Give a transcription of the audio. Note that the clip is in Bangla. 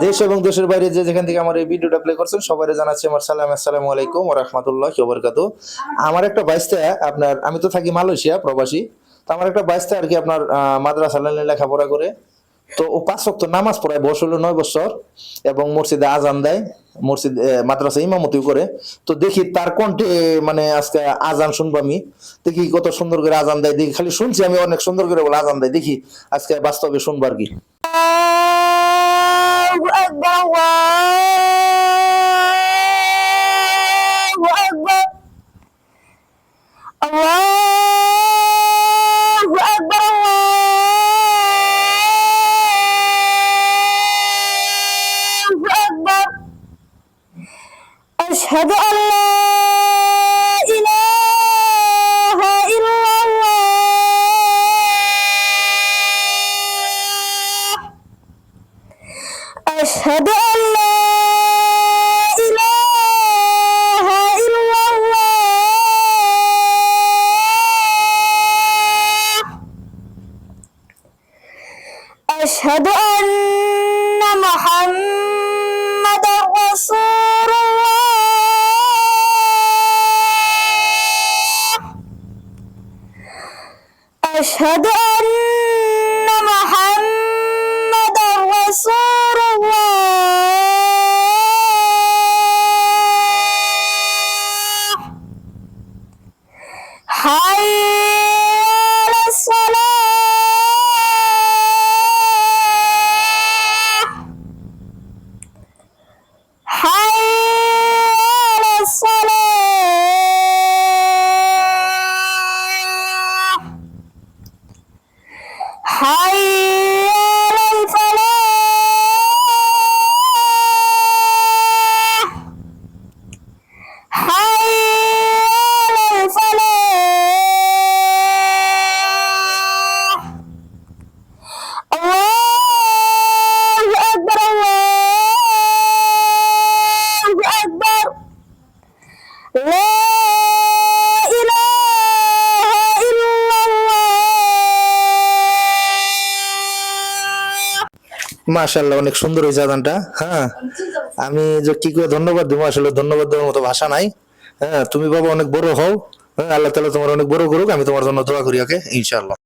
দেশ এবং দেশের বাইরে যে যেখান থেকে আমার এই ভিডিওটা প্লে করছেন সবাই জানাচ্ছি আমার সালাম, আসসালামু আলাইকুম ওয়া রাহমাতুল্লাহি ওয়া বারাকাতুহু। আমার একটা বাইস্তা আপনার, আমি তো থাকি মালয়েশিয়া প্রবাসী, তো আমার একটা বাইস্তা আর কি আপনার মাদ্রাসা লাইনে লেখাপড়া করে, তো ও ৫ ওয়াক্ত নামাজ পড়ায়, বয়স হলো ৯ বছর এবং মসজিদে আজান দেয়, মসজিদ মাদ্রাসা ইমামতিও করে। তো দেখি তার কণ্ঠে মানে আজকে আজান শুনবো আমি, দেখি কত সুন্দর করে আজান দেয়, দেখি খালি শুনছি আমি অনেক সুন্দর করে বলে আজান দেয়, দেখি আজকে বাস্তবে শুনবো আর কি। أشهد أن لا إله إلا الله أشهد أن لا إله إلا الله أشهد أن محمدا رسول أشهد أن محمدا رسول الله حي على الصلاة حي على الصلاة حي على الفلاح حي على الفلاح الله أكبر الله أكبر لا إله إلا الله মাশাআল্লাহ, অনেক সুন্দর হয়েছে আজানটা। হ্যাঁ, আমি যে কি করে ধন্যবাদ দেবো, আসলে ধন্যবাদ দেওয়ার মতো ভাষা নাই। হ্যাঁ, তুমি বাবা অনেক বড় হও। হ্যাঁ, আল্লাহ তাআলা তোমার অনেক বড় করুক, আমি তোমার জন্য দোয়া করি। ওকে, ইনশাআল্লাহ।